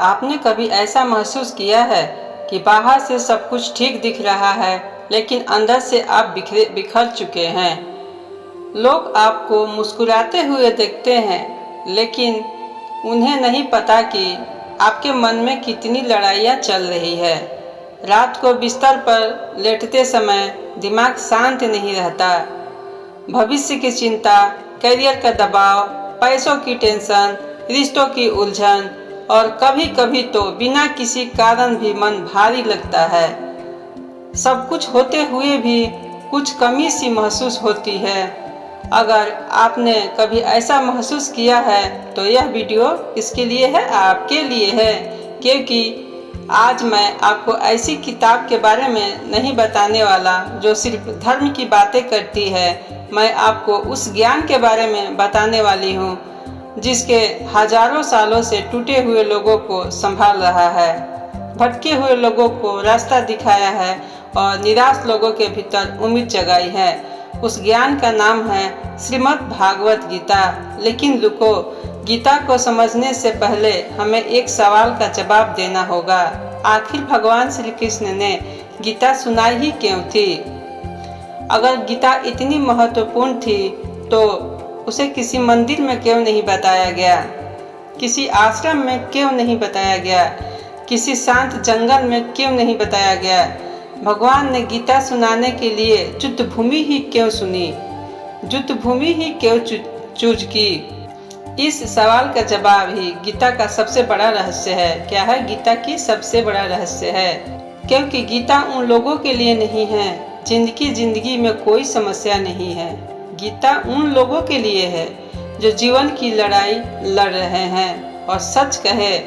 आपने कभी ऐसा महसूस किया है कि बाहर से सब कुछ ठीक दिख रहा है, लेकिन अंदर से आप बिखर चुके हैं? लोग आपको मुस्कुराते हुए देखते हैं, लेकिन उन्हें नहीं पता कि आपके मन में कितनी लड़ाइयाँ चल रही है। रात को बिस्तर पर लेटते समय दिमाग शांत नहीं रहता। भविष्य की चिंता, करियर का दबाव, पैसों की टेंशन, रिश्तों की उलझन और कभी कभी तो बिना किसी कारण भी मन भारी लगता है। सब कुछ होते हुए भी कुछ कमी सी महसूस होती है। अगर आपने कभी ऐसा महसूस किया है तो यह वीडियो इसके लिए है, आपके लिए है। क्योंकि आज मैं आपको ऐसी किताब के बारे में नहीं बताने वाला जो सिर्फ धर्म की बातें करती है। मैं आपको उस ज्ञान के बारे में बताने वाली हूँ जिसके हजारों सालों से टूटे हुए लोगों को संभाल रहा है, भटके हुए लोगों को रास्ता दिखाया है और निराश लोगों के भीतर उम्मीद जगाई है। उस ज्ञान का नाम है श्रीमद् भागवत गीता। लेकिन रुको, गीता को समझने से पहले हमें एक सवाल का जवाब देना होगा। आखिर भगवान श्री कृष्ण ने गीता सुनाई ही क्यों थी? अगर गीता इतनी महत्वपूर्ण थी तो उसे किसी मंदिर में क्यों नहीं बताया गया, किसी आश्रम में क्यों नहीं बताया गया, किसी शांत जंगल में क्यों नहीं बताया गया? भगवान ने गीता सुनाने के लिए युद्ध भूमि ही क्यों सुनी, युद्ध भूमि ही क्यों चूज की? इस सवाल का जवाब ही गीता का सबसे बड़ा रहस्य है। क्या है गीता की सबसे बड़ा रहस्य है? क्योंकि गीता उन लोगों के लिए नहीं है जिंदगी में कोई समस्या नहीं है। गीता उन लोगों के लिए है जो जीवन की लड़ाई लड़ रहे हैं। और सच कहे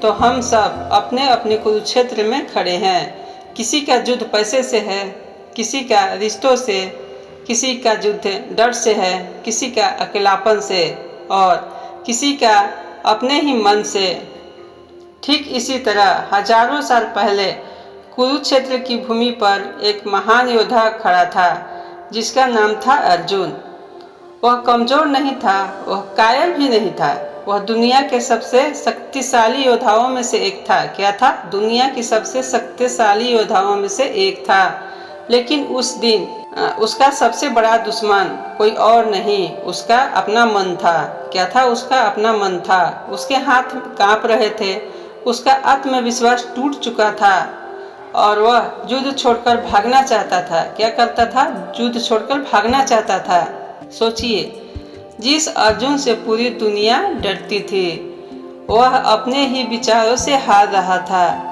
तो हम सब अपने अपने कुरुक्षेत्र में खड़े हैं। किसी का युद्ध पैसे से है, किसी का रिश्तों से, किसी का युद्ध डर से है, किसी का अकेलापन से और किसी का अपने ही मन से। ठीक इसी तरह हजारों साल पहले कुरुक्षेत्र की भूमि पर एक महान योद्धा खड़ा था जिसका नाम था अर्जुन। वह कमजोर नहीं था, वह कायर भी नहीं था। वह दुनिया के सबसे शक्तिशाली योद्धाओं में से एक था। क्या था? दुनिया की सबसे शक्तिशाली योद्धाओं में से एक था। लेकिन उस दिन उसका सबसे बड़ा दुश्मन कोई और नहीं, उसका अपना मन था। क्या था? उसका अपना मन था। उसके हाथ कांप रहे थे, उसका आत्मविश्वास टूट चुका था और वह युद्ध छोड़कर भागना चाहता था। क्या करता था? युद्ध छोड़कर भागना चाहता था। सोचिए, जिस अर्जुन से पूरी दुनिया डरती थी वह अपने ही विचारों से हार रहा था।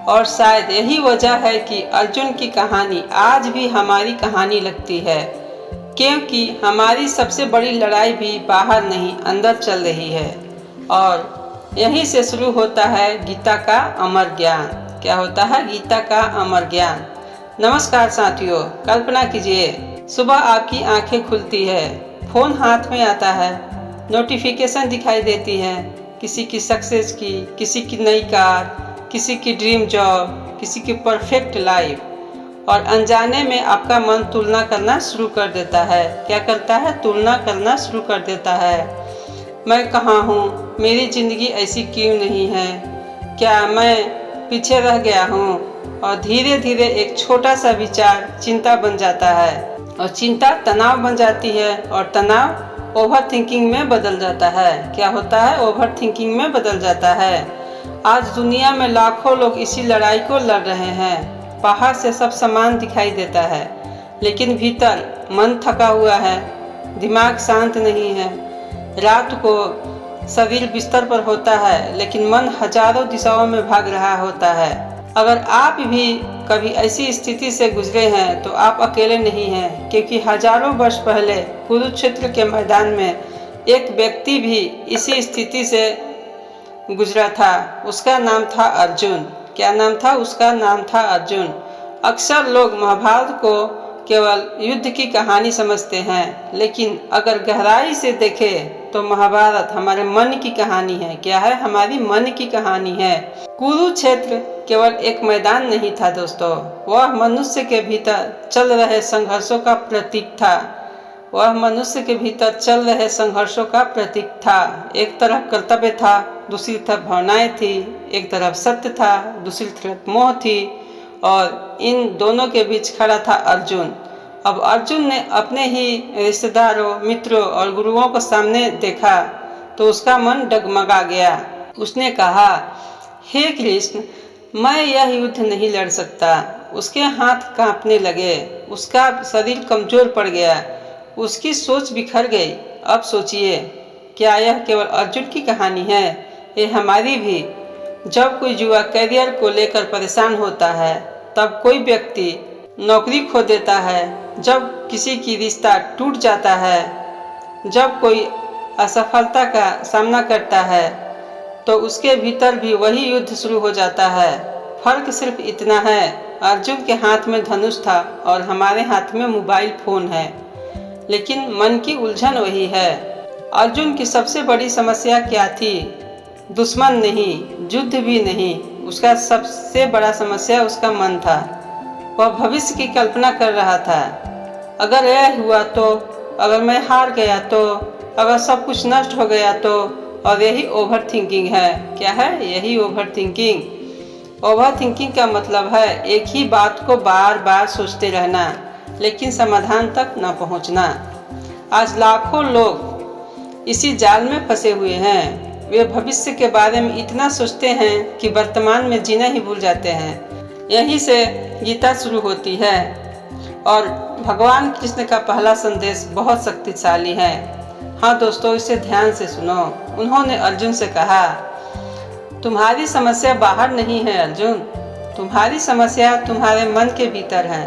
और शायद यही वजह है कि अर्जुन की कहानी आज भी हमारी कहानी लगती है, क्योंकि हमारी सबसे बड़ी लड़ाई भी बाहर नहीं अंदर चल रही है। और यहीं से शुरू होता है गीता का अमर ज्ञान। क्या होता है? गीता का अमर ज्ञान। नमस्कार साथियों, कल्पना कीजिए सुबह आपकी आंखें खुलती है, फोन हाथ में आता है, नोटिफिकेशन दिखाई देती है, किसी की सक्सेस की, किसी की नई कार, किसी की ड्रीम जॉब, किसी की परफेक्ट लाइफ, और अनजाने में आपका मन तुलना करना शुरू कर देता है। क्या करता है? तुलना करना शुरू कर देता है। मैं कहाँ हूँ? मेरी ज़िंदगी ऐसी क्यों नहीं है? क्या मैं पीछे रह गया हूँ? और धीरे धीरे एक छोटा सा विचार चिंता बन जाता है और चिंता तनाव बन जाती है और तनाव ओवर थिंकिंग में बदल जाता है। क्या होता है? ओवर थिंकिंग में बदल जाता है। आज दुनिया में लाखों लोग इसी लड़ाई को लड़ रहे हैं। बाहर से सब समान दिखाई देता है, लेकिन भीतर मन थका हुआ है, दिमाग शांत नहीं है। रात को शरीर बिस्तर पर होता है, लेकिन मन हजारों दिशाओं में भाग रहा होता है। अगर आप भी कभी ऐसी स्थिति से गुजरे हैं तो आप अकेले नहीं हैं, क्योंकि हजारों वर्ष पहले कुरुक्षेत्र के मैदान में एक व्यक्ति भी इसी स्थिति से गुजरा था। उसका नाम था अर्जुन। क्या नाम था? उसका नाम था अर्जुन। अक्सर लोग महाभारत को केवल युद्ध की कहानी समझते हैं, लेकिन अगर गहराई से देखें तो महाभारत हमारे मन की कहानी है। क्या है? हमारी मन की कहानी है। कुरुक्षेत्र केवल एक मैदान नहीं था दोस्तों, वह मनुष्य के भीतर चल रहे संघर्षों का प्रतीक था। वह मनुष्य के भीतर चल रहे संघर्षों का प्रतीक था। एक तरफ कर्तव्य था, दूसरी तरफ भावनाएं थी। एक तरफ सत्य था, दूसरी तरफ मोह थी, और इन दोनों के बीच खड़ा था अर्जुन। अब अर्जुन ने अपने ही रिश्तेदारों, मित्रों और गुरुओं को सामने देखा तो उसका मन डगमगा गया। उसने कहा, हे कृष्ण, मैं यह युद्ध नहीं लड़ सकता। उसके हाथ कांपने लगे, उसका शरीर कमजोर पड़ गया, उसकी सोच बिखर गई। अब सोचिए, क्या यह केवल अर्जुन की कहानी है? ये हमारी भी। जब कोई युवा करियर को लेकर परेशान होता है, तब कोई व्यक्ति नौकरी खो देता है, जब किसी की रिश्ता टूट जाता है, जब कोई असफलता का सामना करता है, तो उसके भीतर भी वही युद्ध शुरू हो जाता है। फर्क सिर्फ इतना है, अर्जुन के हाथ में धनुष था और हमारे हाथ में मोबाइल फोन है, लेकिन मन की उलझन वही है। अर्जुन की सबसे बड़ी समस्या क्या थी? दुश्मन नहीं, युद्ध भी नहीं, उसका सबसे बड़ा समस्या उसका मन था। वह भविष्य की कल्पना कर रहा था। अगर यह हुआ तो, अगर मैं हार गया तो, अगर सब कुछ नष्ट हो गया तो। और यही ओवर थिंकिंग है। क्या है? यही ओवर थिंकिंग। ओवर थिंकिंग का मतलब है एक ही बात को बार बार सोचते रहना, लेकिन समाधान तक न पहुंचना। आज लाखों लोग इसी जाल में फंसे हुए हैं। वे भविष्य के बारे में इतना सोचते हैं कि वर्तमान में जीना ही भूल जाते हैं। यहीं से गीता शुरू होती है, और भगवान कृष्ण का पहला संदेश बहुत शक्तिशाली है। हाँ दोस्तों, इसे ध्यान से सुनो। उन्होंने अर्जुन से कहा, तुम्हारी समस्या बाहर नहीं है अर्जुन, तुम्हारी समस्या तुम्हारे मन के भीतर है।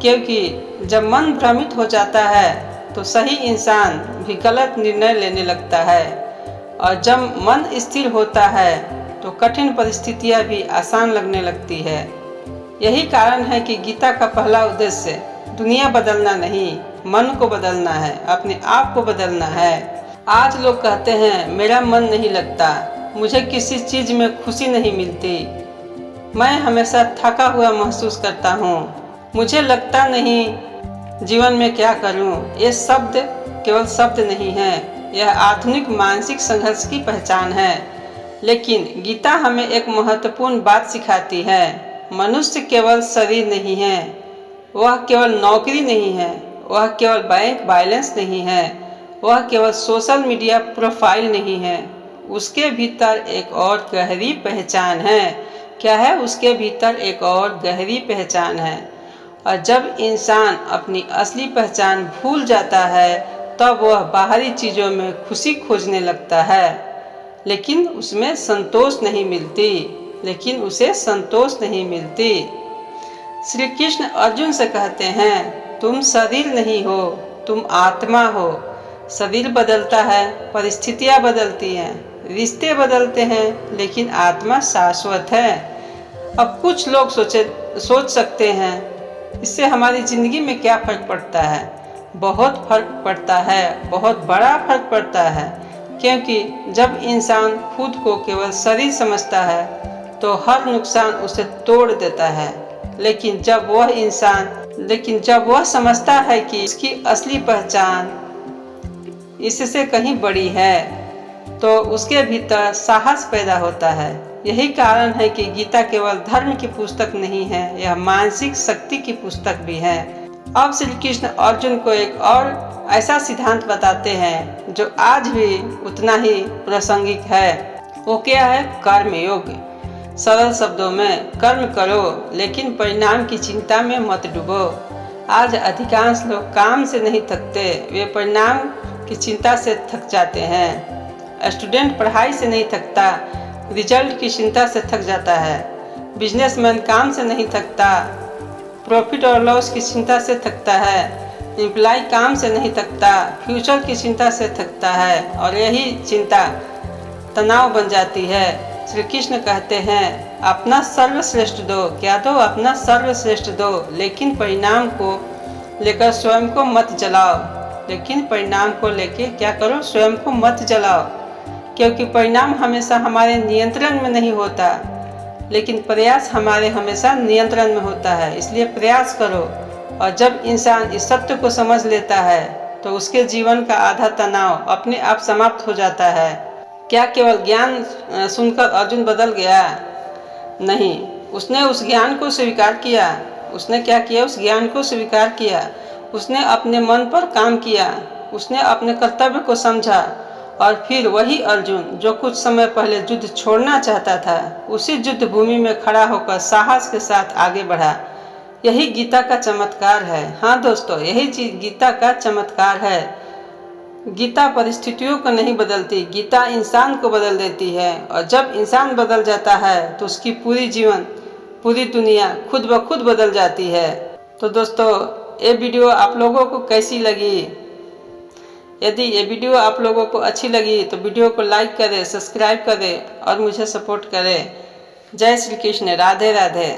क्योंकि जब मन भ्रमित हो जाता है तो सही इंसान भी गलत निर्णय लेने लगता है, और जब मन स्थिर होता है तो कठिन परिस्थितियां भी आसान लगने लगती है। यही कारण है कि गीता का पहला उद्देश्य दुनिया बदलना नहीं, मन को बदलना है, अपने आप को बदलना है। आज लोग कहते हैं, मेरा मन नहीं लगता, मुझे किसी चीज में खुशी नहीं मिलती, मैं हमेशा थका हुआ महसूस करता हूँ, मुझे लगता नहीं जीवन में क्या करूँ। ये शब्द केवल शब्द नहीं है, यह आधुनिक मानसिक संघर्ष की पहचान है। लेकिन गीता हमें एक महत्वपूर्ण बात सिखाती है। मनुष्य केवल शरीर नहीं है, वह केवल नौकरी नहीं है, वह केवल बैंक बैलेंस नहीं है, वह केवल सोशल मीडिया प्रोफाइल नहीं है। उसके भीतर एक और गहरी पहचान है। क्या है? उसके भीतर एक और गहरी पहचान है। और जब इंसान अपनी असली पहचान भूल जाता है, तब वह बाहरी चीज़ों में खुशी खोजने लगता है, लेकिन उसमें संतोष नहीं मिलती। श्री कृष्ण अर्जुन से कहते हैं, तुम शरीर नहीं हो, तुम आत्मा हो। शरीर बदलता है, परिस्थितियां बदलती हैं, रिश्ते बदलते हैं, लेकिन आत्मा शाश्वत है। अब कुछ लोग सोच सकते हैं, इससे हमारी जिंदगी में क्या फर्क पड़ता है? बहुत फर्क पड़ता है, बहुत बड़ा फर्क पड़ता है। क्योंकि जब इंसान खुद को केवल शरीर समझता है तो हर नुकसान उसे तोड़ देता है। लेकिन जब वह समझता है कि उसकी असली पहचान इससे कहीं बड़ी है, तो उसके भीतर साहस पैदा होता है। यही कारण है कि गीता केवल धर्म की पुस्तक नहीं है, यह मानसिक शक्ति की पुस्तक भी है। अब श्री कृष्ण अर्जुन को एक और ऐसा सिद्धांत बताते हैं जो आज भी उतना ही प्रासंगिक है। वो क्या है? कर्म योग। सरल शब्दों में, कर्म करो लेकिन परिणाम की चिंता में मत डूबो। आज अधिकांश लोग काम से नहीं थकते, वे परिणाम की चिंता से थक जाते हैं। स्टूडेंट पढ़ाई से नहीं थकता, रिजल्ट की चिंता से थक जाता है। बिजनेसमैन काम से नहीं थकता, प्रॉफिट और लॉस की चिंता से थकता है। एम्प्लॉय काम से नहीं थकता, फ्यूचर की चिंता से थकता है, और यही चिंता तनाव बन जाती है। श्री कृष्ण कहते हैं, अपना सर्वश्रेष्ठ दो। क्या दो? अपना सर्वश्रेष्ठ दो, लेकिन परिणाम को लेकर स्वयं को मत जलाओ। लेकिन परिणाम को लेकर क्या करो? स्वयं को मत जलाओ। क्योंकि परिणाम हमेशा हमारे नियंत्रण में नहीं होता, लेकिन प्रयास हमारे हमेशा नियंत्रण में होता है। इसलिए प्रयास करो। और जब इंसान इस सत्य को समझ लेता है, तो उसके जीवन का आधा तनाव अपने आप समाप्त हो जाता है। क्या केवल ज्ञान सुनकर अर्जुन बदल गया? नहीं, उसने उस ज्ञान को स्वीकार किया। उसने क्या किया? उस ज्ञान को स्वीकार किया। उसने अपने मन पर काम किया। उसने अपने कर्तव्य को समझा और फिर वही अर्जुन जो कुछ समय पहले युद्ध छोड़ना चाहता था, उसी युद्ध भूमि में खड़ा होकर साहस के साथ आगे बढ़ा। यही गीता का चमत्कार है। हाँ दोस्तों, यही चीज गीता का चमत्कार है। गीता परिस्थितियों को नहीं बदलती, गीता इंसान को बदल देती है। और जब इंसान बदल जाता है तो उसकी पूरी जीवन, पूरी दुनिया खुद ब खुद बदल जाती है। तो दोस्तों, ये वीडियो आप लोगों को कैसी लगी? यदि ये वीडियो आप लोगों को अच्छी लगी तो वीडियो को लाइक करें, सब्सक्राइब करें और मुझे सपोर्ट करें। जय श्री कृष्ण, राधे राधे।